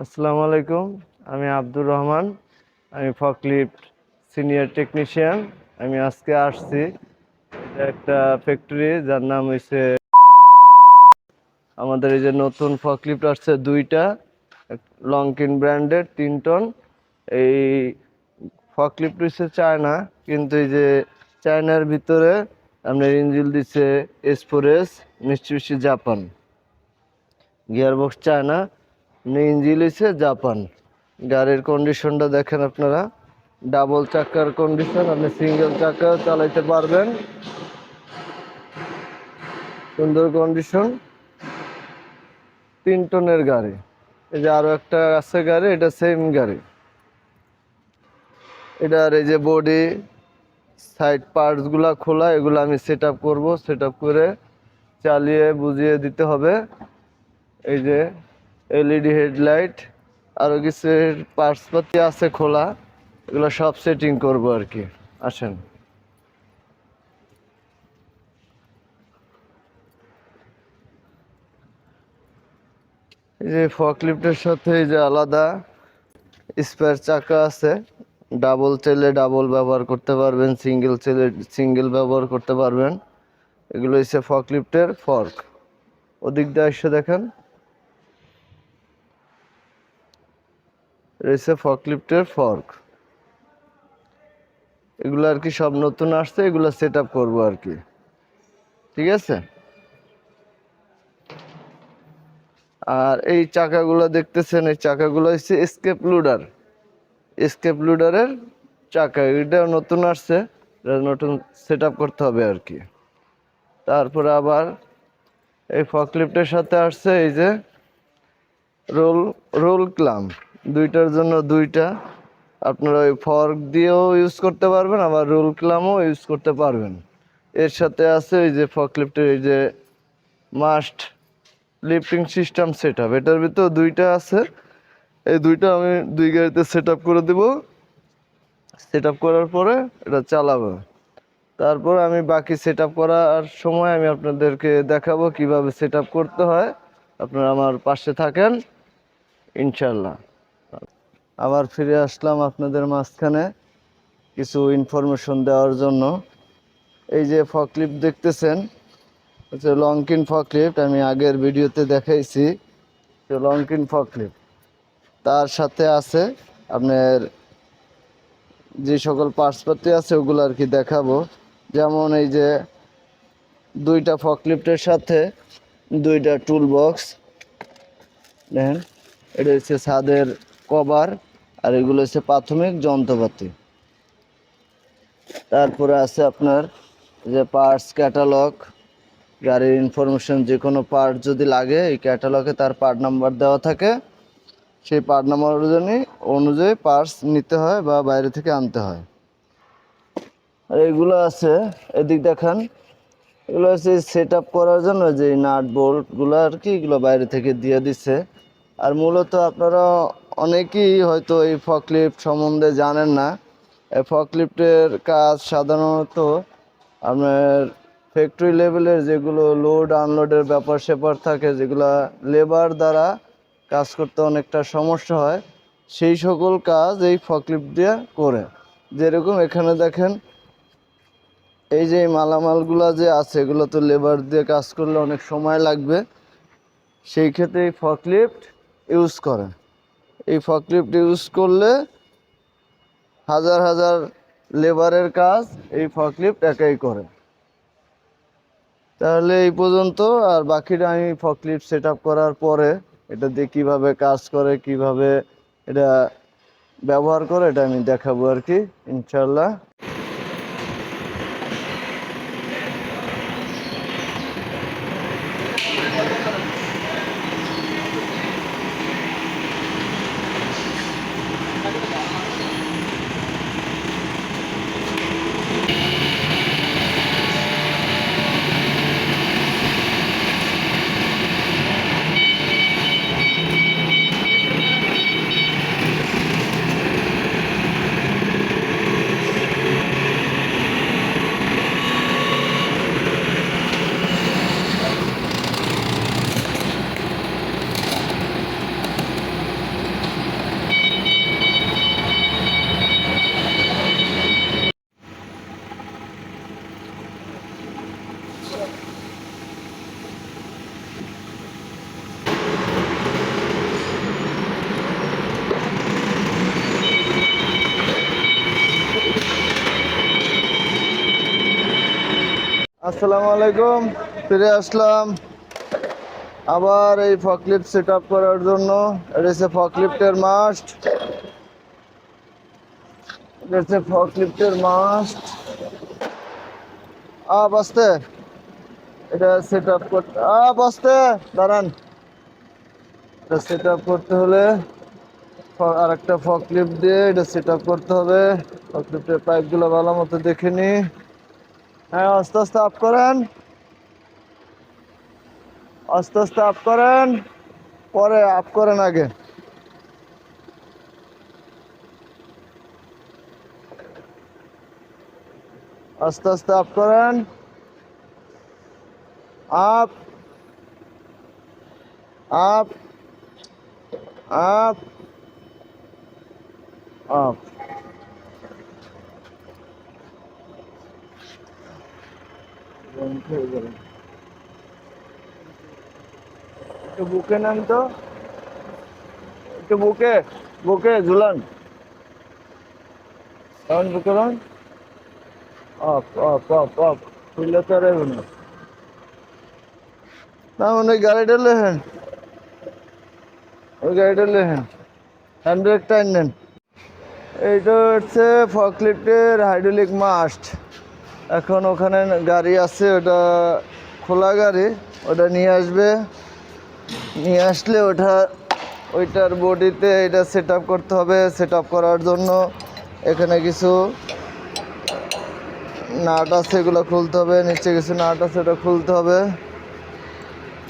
আসসালামু আলাইকুম। আমি আব্দুর রহমান। আমি ফকলিফট সিনিয়র টেকনিশিয়ান। আমি আজকে আসছি, এটা একটা ফ্যাক্টরি যার নাম হয়েছে আমাদের এই যে নতুন ফকলিফট আসছে দুইটা, লংকিন ব্র্যান্ডের 3 টন। এই ফকলিফট হচ্ছে চায়না, কিন্তু এই যে চায়নার ভিতরে আপনার ইঞ্জিল দিচ্ছে এসফোরেস, মিস্টুবিশি জাপান। গিয়ারবক্স চায়না, ইঞ্জিল হচ্ছে জাপান। গাড়ির কন্ডিশনটা দেখেন আপনারা, ডাবল চাকার কন্ডিশন, আপনি সিঙ্গেল চাকাও চালাইতে পারবেন, সুন্দর কন্ডিশন। 3 টনের গাড়ি। এই যে আরো একটা আছে গাড়ি, এটা সেম গাড়ি। এটার এই যে বডি সাইড পার্টস গুলা খোলা, এগুলো আমি সেট আপ করবো, সেট আপ করে চালিয়ে বুঝিয়ে দিতে হবে। এই যে এলইডি হেডলাইট, আরো কিছু পার্টস পাতি আছে খোলা, এগুলো সব সেটিং করব আর কি। আসেন। এই যে ফকলিফটের সাথে এই যে আলাদা স্পেয়ার চাকা আছে, ডাবল চাইলে ডাবল ব্যবহার করতে পারবেন, সিঙ্গেল চাইলে সিঙ্গেল ব্যবহার করতে পারবেন। এগুলো হচ্ছে ফকলিফটের ফর্ক। ওদিক দিয়ে এসে দেখেন, রয়েছে ফকলিফটের ফর্ক। এগুলো আর কি সব নতুন আসছে, এগুলো সেট আপ করবো আর কি। ঠিক আছে। আর এই চাকাগুলো দেখতেছেন, এই চাকাগুলো হচ্ছে এসকেপ লোডার। এসকেপ লোডারের চাকা, এটা নতুন আসছে, এটা নতুন সেট আপ করতে হবে আর কি। তারপরে আবার এই ফকলিফটের সাথে আসছে এই যে রোল রোল ক্লাম্প, দুইটার জন্য দুইটা। আপনারা ওই ফর্ক দিয়েও ইউজ করতে পারবেন, আবার রোল ক্লাম্পও ইউজ করতে পারবেন। এর সাথে আছে এই যে ফকলিফটের এই যে must lifting system set up, এটার ভিতর দুইটা আছে। এই দুইটা আমি দুই গাড়িতে সেট আপ করে দেবো। সেট আপ করার পরে এটা চালাবো। তারপর আমি বাকি সেট আপ করার সময় আমি আপনাদেরকে দেখাবো কিভাবে সেট আপ করতে হয়। আপনারা আমার পাশে থাকেন ইনশাল্লাহ। আবার ফিরে আসলাম আপনাদের মাঝখানে কিছু ইনফরমেশন দেওয়ার জন্য। এই যে ফকলিফট দেখতেছেন, হচ্ছে লংকিন ফকলিফট, আমি আগের ভিডিওতে দেখাইছি লংকিন ফকলিফট। তার সাথে আছে আপনার যে সকল পার্টসপাতি আছে ওগুলো আর কি দেখাবো। যেমন এই যে দুইটা ফকলিফটের সাথে দুইটা টুল বক্স, দেখেন এটা হচ্ছে ছাদের কভার, আর এগুলো হচ্ছে প্রাথমিক যন্ত্রপাতি। তারপরে আছে আপনার যে পার্টস ক্যাটালগ, গাড়ির ইনফরমেশন, যে কোনো পার্ট যদি লাগে এই ক্যাটালগে তার পার্ট নাম্বার দেওয়া থাকে, সেই পার্ট নাম্বার অনুযায়ী পার্টস নিতে হয় বা বাইরে থেকে আনতে হয়। আর এগুলো আছে, এদিক দেখান, এগুলো হচ্ছে সেট আপ করার জন্য যে নাট বোল্টগুলো আর কি, এগুলো বাইরে থেকে দিয়ে দিচ্ছে। আর মূলত আপনারা অনেকেই হয়তো এই ফকলিফট সম্বন্ধে জানেন না। এই ফকলিফটের কাজ সাধারণত আপনার ফ্যাক্টরি লেভেলের যেগুলো লোড আনলোডের ব্যাপার স্যাপার থাকে, যেগুলো লেবার দ্বারা কাজ করতে অনেকটা সমস্যা হয়, সেই সকল কাজ এই ফকলিফট দিয়ে করে। যেরকম এখানে দেখেন, এই যে মালামালগুলা যে আছে এগুলো তো লেবার দিয়ে কাজ করলে অনেক সময় লাগবে, সেই ক্ষেত্রে এই ফকলিফট ইউজ করে। এই ফকলিফট ইউজ করলে হাজার হাজার লেবারের কাজ এই ফকলিফট একাই করে। তাহলে এই পর্যন্ত, আর বাকিটা আমি ফকলিফট সেট আপ করার পরে এটা দিয়ে কীভাবে কাজ করে, কিভাবে এটা ব্যবহার করে, এটা আমি দেখাবো আর কি ইনশাল্লাহ। আসসালামু আলাইকুম, ফিরে আসলাম আবার এই ফকলিফট সেট আপ করার জন্য। এটা হচ্ছে ফকলিফটের মাস্ট, এটা হচ্ছে ফকলিফটের মাস্ট। আস্তে, এটা সেট আপ করতে আস্তে দাঁড়ান। এটা সেট আপ করতে হলে আর একটা ফকলিফট দিয়ে এটা সেট আপ করতে হবে। ফকলিফটের পাইপগুলো ভালো মতো দেখে নি। হ্যাঁ, আস্তে আস্তে আপ করেন, আস্তে আস্তে আপ করেন, পরে আপ করেন আগে। আস্তে আস্তে আপ করেন, আপ আপ আপ আপ। একটু বুকে নেন তো, একটু বুকে বুকে ঝুলান, কারণ বুকে নেন। আপ আপ আপ আপ খুললে তো আর হবে না। না মানে গাড়িটা লেহেন, ওই গাড়িটা লেহেন, হ্যান্ড ব্রেক টাইন নেন। এইটা হচ্ছে ফকলিফটের হাইড্রোলিক মাস্ট। এখন ওখানে গাড়ি আছে, ওটা খোলা গাড়ি, ওটা নিয়ে আসবে। নিয়ে আসলে ওইটার বডিতে এটা সেট আপ করতে হবে। সেট আপ করার জন্য এখানে কিছু নাট আছে, এগুলো খুলতে হবে। নিচে কিছু নাট আছে, ওটা খুলতে হবে।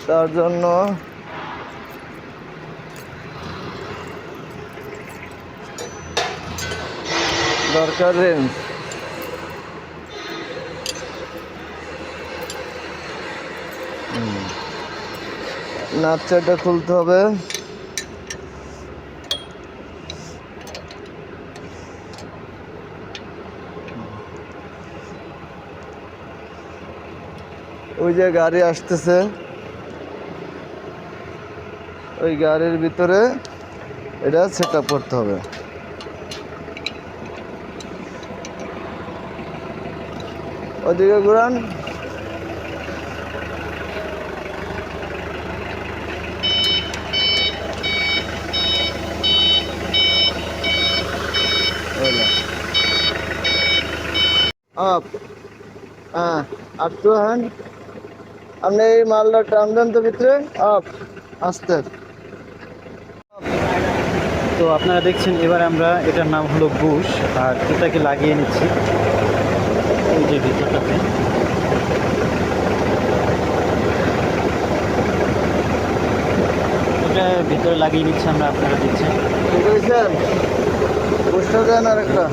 তার জন্য দরকার রেঞ্জ। নাট চারটা খুলতে হবে। ওই যে গাড়ি আসতেছে, ওই গাড়ির ভিতরে এটা সেট আপ করতে হবে। ওদিকে ঘুরান। আপ, হ্যাঁ, আপ টু হ্যান্ড। আপনি এই মালটা টান দেন তো ভিতরে। আপ, আস্তে। তো আপনারা দেখছেন এবার আমরা, এটার নাম হলো বুশ, আর এটাকে লাগিয়ে নিচ্ছি এই যে ভিতরটাতে। এটা ভিতরে লাগিয়ে নিচ্ছি আমরা, আপনারা দেখছেন। ঠিক আছে, বুঝতে দেন আর একটা।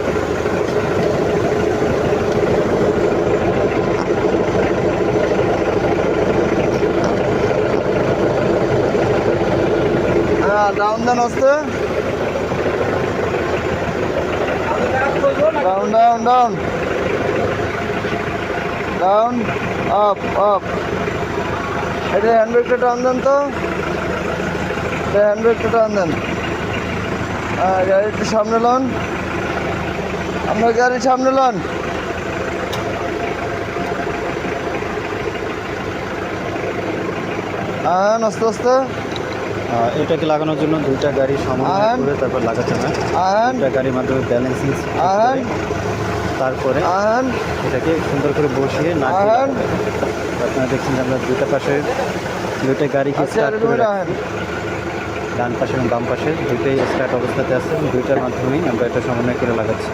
হ্যাঁ, ডাউন দেন আস্তে। Down down down down, up up. এটা হ্যান্ডব্রেকটা টান দেন তো, এটা হ্যান্ডব্রেকটা টান দেন। হ্যাঁ, গাড়ি একটু সামনে লন, আপনার গাড়ি সামনে লন। হ্যাঁ, আস্তে আস্তে। এটাকে লাগানোর জন্য দুইটা গাড়ি সমান করে তারপর লাগাতে হয়। দুইটা গাড়ির মাধ্যমে ব্যালেন্সিং, তারপরে এটাকে সুন্দর করে বসিয়ে না। আপনারা দেখছেন যে আমরা দুইটা পাশে দুইটা গাড়িকে স্টার্ট করে রাখছি। ডান পাশে এবং বাম পাশে দুইটাই স্টার্ট অবস্থাতে আছে, দুইটার মাধ্যমেই আমরা এটা সমন্বয় করে লাগাচ্ছি।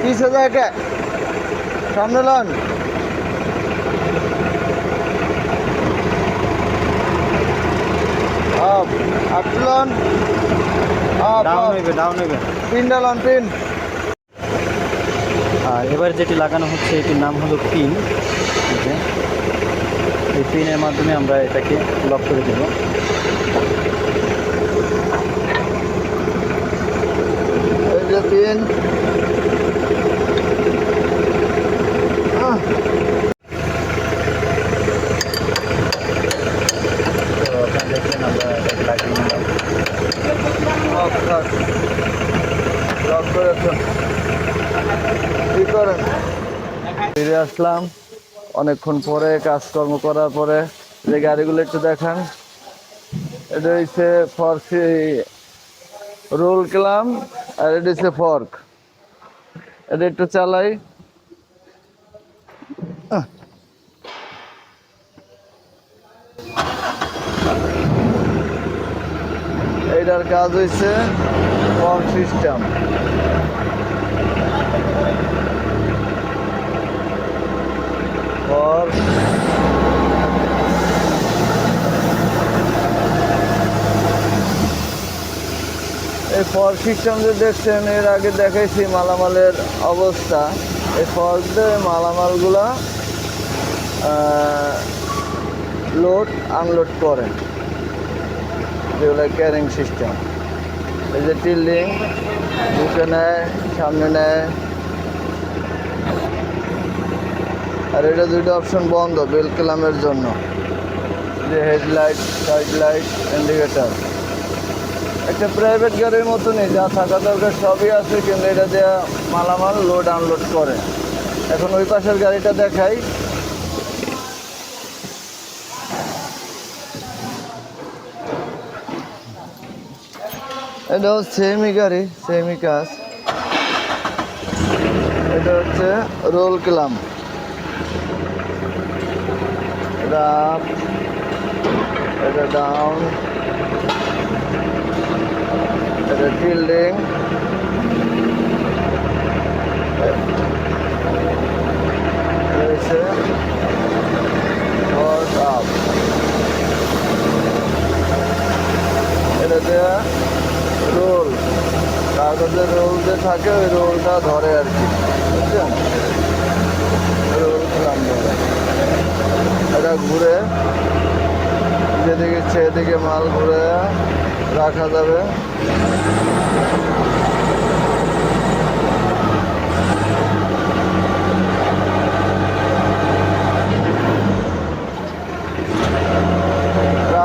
30,000 এটা সামনে লন। আপ আপ লন, আপ ডাউন হইবে, ডাউন হইবে। পিনটা লন, পিন। আর এবার যেটি লাগানো হচ্ছে এটির নাম হলো পিন। এই পিনের মাধ্যমে আমরা এটাকে লক করে দেব। এই যে পিন। তো আপনারা দেখলেন আমরা এটাকে লাগিয়ে নিলাম। লক করে কি করেন? ফিরে আসলাম অনেকক্ষণ পরে, কাজকর্ম করার পরে। যে গাড়িগুলো একটু দেখান। এটা হচ্ছে ফর্সি রোল ক্লাম, আর এটা হচ্ছে ফর্ক। এটা একটু চালাই। এইটার কাজ হয়েছে ফর্ক সিস্টেম। ফর্ক এই ফর্ক সিস্টেম যে দেখছেন, এর আগে দেখাইছি মালামালের অবস্থা। এই ফর্ক দিয়ে মালামালগুলা লোড আনলোড করে, যেগুলো ক্যারিং সিস্টেম। এই যে টিল্ডিং বুকে নেয়, সামনে নেয়। আর এটা দুইটা অপশন বন্ধ বেল ক্লামের জন্য, যে হেডলাইট, সাইড লাইট, ইন্ডিকেটার। একটা প্রাইভেট গাড়ির মতনই, যা থাকা দরকার সবই আছে, কিন্তু এটা দেওয়া মালামাল লোড আনলোড করে। এখন ওই পাশের গাড়িটা দেখাই। এটা হচ্ছে সেমি গাড়ি, সেমি কাজ। এটা হচ্ছে রোল ক্লাম, এটা আপ, এটা ডাউন, এটা টিল্ডিং, রয়েছে ফর্ক আপ। এটা দেওয়া রোল, কাগজের রোল যে থাকে ওই রোলটা ধরে আর কি, বুঝছেন? রোল ক্লাম ধরে। এটা ঘুরে যেদিকে ইচ্ছে এদিকে মাল ঘুরে রাখা যাবে।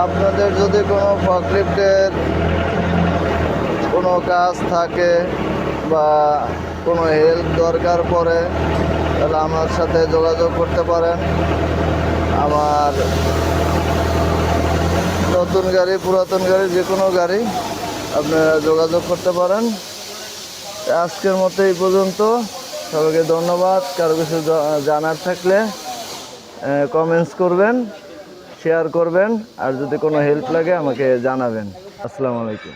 আপনাদের যদি কোনো ফর্কলিফটের কোনো কাজ থাকে বা কোনো হেল্প দরকার পড়ে, তাহলে আমার সাথে যোগাযোগ করতে পারেন। আমার নতুন গাড়ি, পুরাতন গাড়ি, যে কোনো গাড়ি আপনারা যোগাযোগ করতে পারেন। আজকের মতো এই পর্যন্ত। সবাইকে ধন্যবাদ। কারো কিছু জানার থাকলে কমেন্টস করবেন, শেয়ার করবেন, আর যদি কোনো হেল্প লাগে আমাকে জানাবেন। আসসালামু আলাইকুম।